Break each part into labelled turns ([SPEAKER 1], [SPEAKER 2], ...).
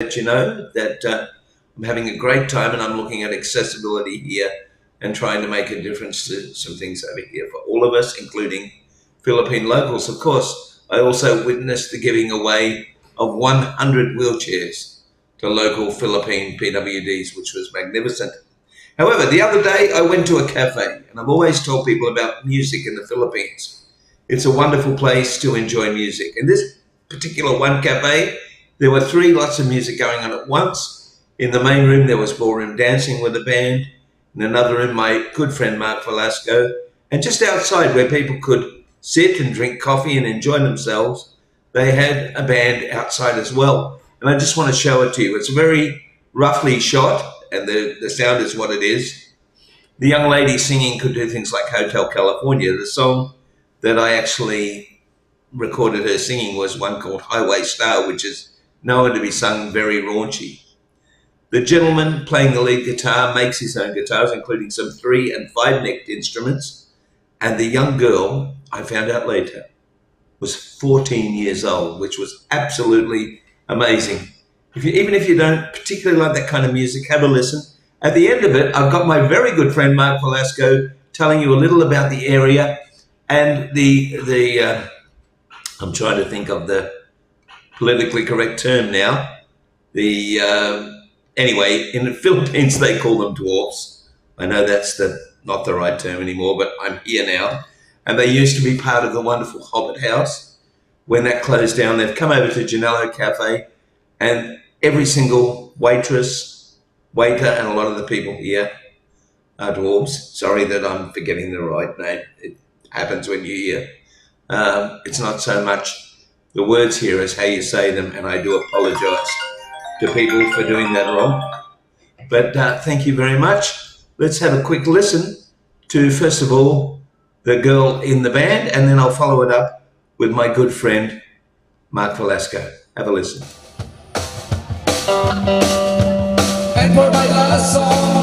[SPEAKER 1] let you know that I'm having a great time and I'm looking at accessibility here and trying to make a difference to some things over here for all of us, including Philippine locals. Of course, I also witnessed the giving away of 100 wheelchairs to local Philippine PWDs, which was magnificent. However, the other day I went to a cafe, and I've always told people about music in the Philippines. It's a wonderful place to enjoy music. In this particular one cafe, there were three lots of music going on at once. In the main room, there was ballroom dancing with a band. In another room, my good friend Mark Velasco. And just outside where people could sit and drink coffee and enjoy themselves, they had a band outside as well. And I just want to show it to you. It's very roughly shot, and the sound is what it is. The young lady singing could do things like Hotel California. The song that I actually recorded her singing was one called Highway Star, which is known to be sung very raunchy. The gentleman playing the lead guitar makes his own guitars, including some 3- and 5-necked instruments. And the young girl, I found out later, was 14 years old, which was absolutely amazing. Even if you don't particularly like that kind of music, have a listen. At the end of it, I've got my very good friend Mark Velasco telling you a little about the area and I'm trying to think of the politically correct term now. Anyway, in the Philippines they call them dwarfs. I know that's not the right term anymore, but I'm here now. And they used to be part of the wonderful Hobbit House. When that closed down, they've come over to JANEALO Cafe, and every single waitress, waiter, and a lot of the people here are dwarves. Sorry that I'm forgetting the right name. It happens when you're here. It's not so much the words here as how you say them, and I do apologize to people for doing that wrong. But thank you very much. Let's have a quick listen to, first of all, the girl in the band, and then I'll follow it up with my good friend, Mark Velasco. Have a listen.
[SPEAKER 2] And por bailar son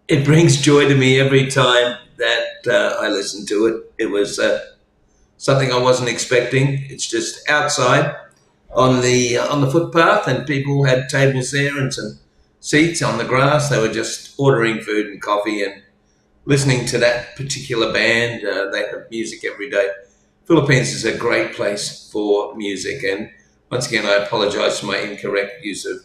[SPEAKER 1] It brings joy to me every time that I listen to it. It was something I wasn't expecting. It's just outside on the footpath, and people had tables there and some seats on the grass. They were just ordering food and coffee and listening to that particular band. They have music every day. Philippines is a great place for music, and once again, I apologize for my incorrect use of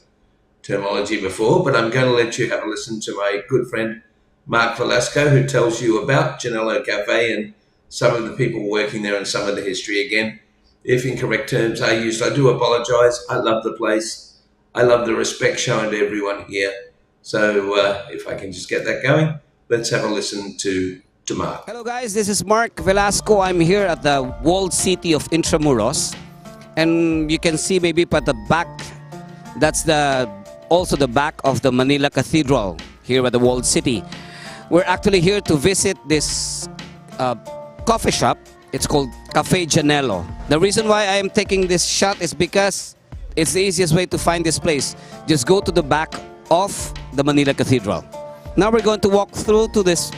[SPEAKER 1] terminology before, but I'm going to let you have a listen to my good friend Mark Velasco, who tells you about JANEALO Cafe and some of the people working there and some of the history. Again, if incorrect terms are used, I do apologize. I love the place. I love the respect shown to everyone here. So if I can just get that going, let's have a listen to Mark.
[SPEAKER 3] Hello guys, this is Mark Velasco. I'm here at the walled city of Intramuros, and you can see maybe at the back, that's also the back of the Manila Cathedral here at the walled city. We're actually here to visit this coffee shop. It's called Cafe JANEALO. The reason why I am taking this shot is because it's the easiest way to find this place. Just go to the back of the Manila Cathedral. Now we're going to walk through to this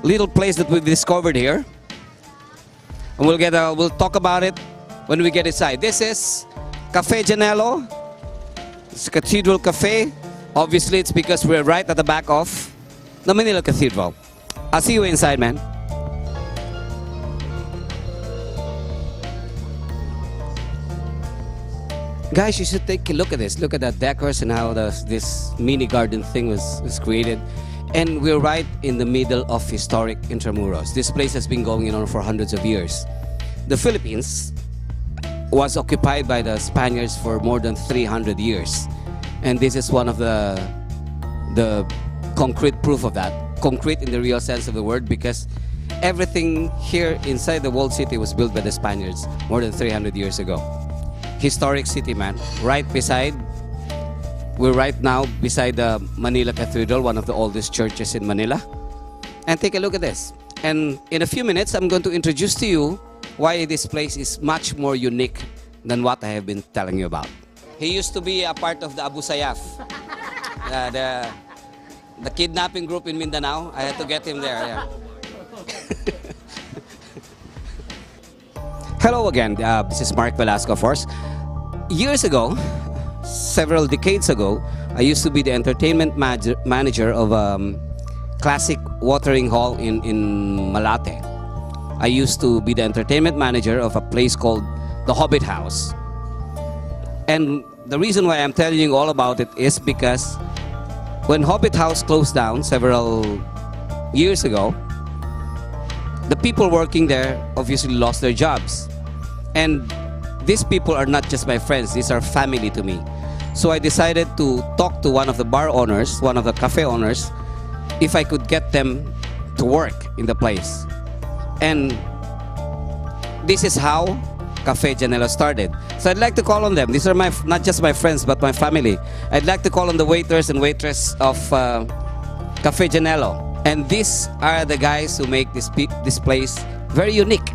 [SPEAKER 3] little place that we've discovered here, and we'll talk about it when we get inside. This is Cafe JANEALO. It's a Cathedral Cafe. Obviously, it's because we're right at the back of the Manila Cathedral. I'll see you inside, man. Guys, you should take a look at this. Look at that decors and how this mini garden thing was created. And we're right in the middle of historic Intramuros. This place has been going on for hundreds of years. The Philippines was occupied by the Spaniards for more than 300 years. And this is one of the concrete proof of that. Concrete in the real sense of the word, because everything here inside the walled city was built by the Spaniards more than 300 years ago. Historic city, man. We're right now beside the Manila Cathedral, one of the oldest churches in Manila. And take a look at this. And in a few minutes, I'm going to introduce to you why this place is much more unique than what I have been telling you about. He used to be a part of the Abu Sayyaf, the kidnapping group in Mindanao. I had to get him there. Yeah. Hello again. This is Mark Velasco, of course. Years ago, several decades ago, I used to be the entertainment manager of a classic watering hall in Malate. I used to be the entertainment manager of a place called the Hobbit House. And the reason why I'm telling you all about it is because when Hobbit House closed down several years ago, the people working there obviously lost their jobs. And these people are not just my friends, these are family to me. So I decided to talk to one of the bar owners, one of the cafe owners, if I could get them to work in the place. And this is how Cafe JANEALO started. So I'd like to call on them. These are not just my friends, but my family. I'd like to call on the waiters and waitress of Cafe JANEALO. And these are the guys who make this place very unique.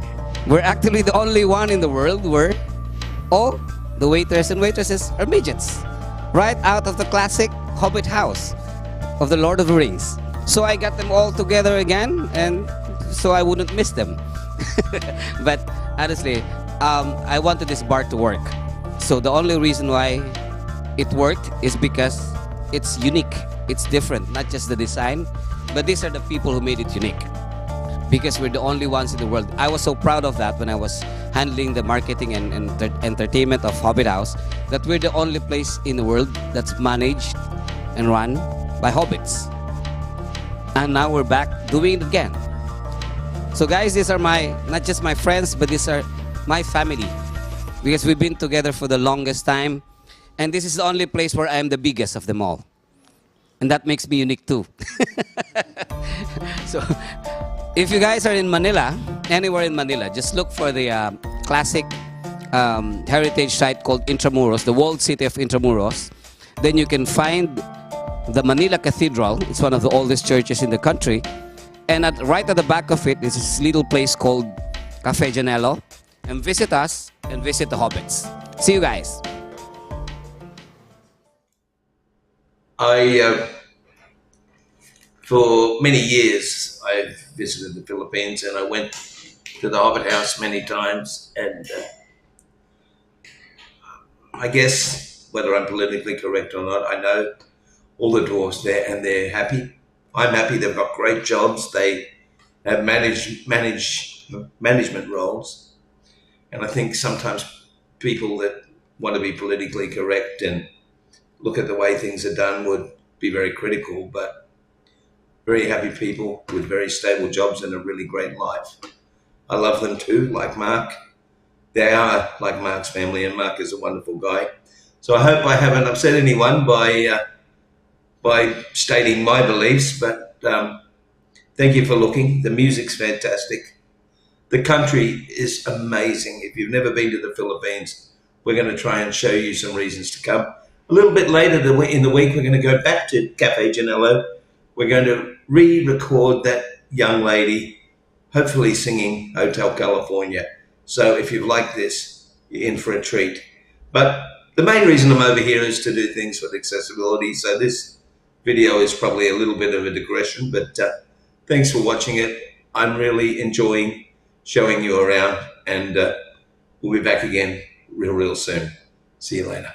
[SPEAKER 3] We're actually the only one in the world where all the waiters and waitresses are midgets. Right out of the classic Hobbit House of the Lord of the Rings. So I got them all together again, and so I wouldn't miss them. But honestly, I wanted this bar to work. So the only reason why it worked is because it's unique. It's different, not just the design, but these are the people who made it unique. Because we're the only ones in the world. I was so proud of that when I was handling the marketing and entertainment of Hobbit House, that we're the only place in the world that's managed and run by hobbits. And now we're back doing it again. So guys, these are my, not just my friends, but these are my family, because we've been together for the longest time, and this is the only place where I am the biggest of them all, and that makes me unique too. So if you guys are in Manila, anywhere in Manila, just look for the classic heritage site called Intramuros, the walled city of Intramuros. Then you can find the Manila Cathedral. It's one of the oldest churches in the country. And right at the back of it is this little place called Cafe JANEALO. And visit us and visit the Hobbits. See you guys.
[SPEAKER 1] For many years, I've visited the Philippines, and I went to the Hobbit House many times. And I guess, whether I'm politically correct or not, I know all the dwarves there, and they're happy. I'm happy. They've got great jobs. They have management roles, and I think sometimes people that want to be politically correct and look at the way things are done would be very critical, but very happy people with very stable jobs and a really great life. I love them too, like Mark. They are like Mark's family, and Mark is a wonderful guy. So I hope I haven't upset anyone by stating my beliefs, but thank you for looking. The music's fantastic. The country is amazing. If you've never been to the Philippines, we're going to try and show you some reasons to come. A little bit later in the week, we're going to go back to Cafe JANEALO. We're going to re-record that young lady, hopefully singing Hotel California. So if you've liked this, you're in for a treat. But the main reason I'm over here is to do things with accessibility. So this video is probably a little bit of a digression, but thanks for watching it. I'm really enjoying showing you around, and we'll be back again real soon. See you later.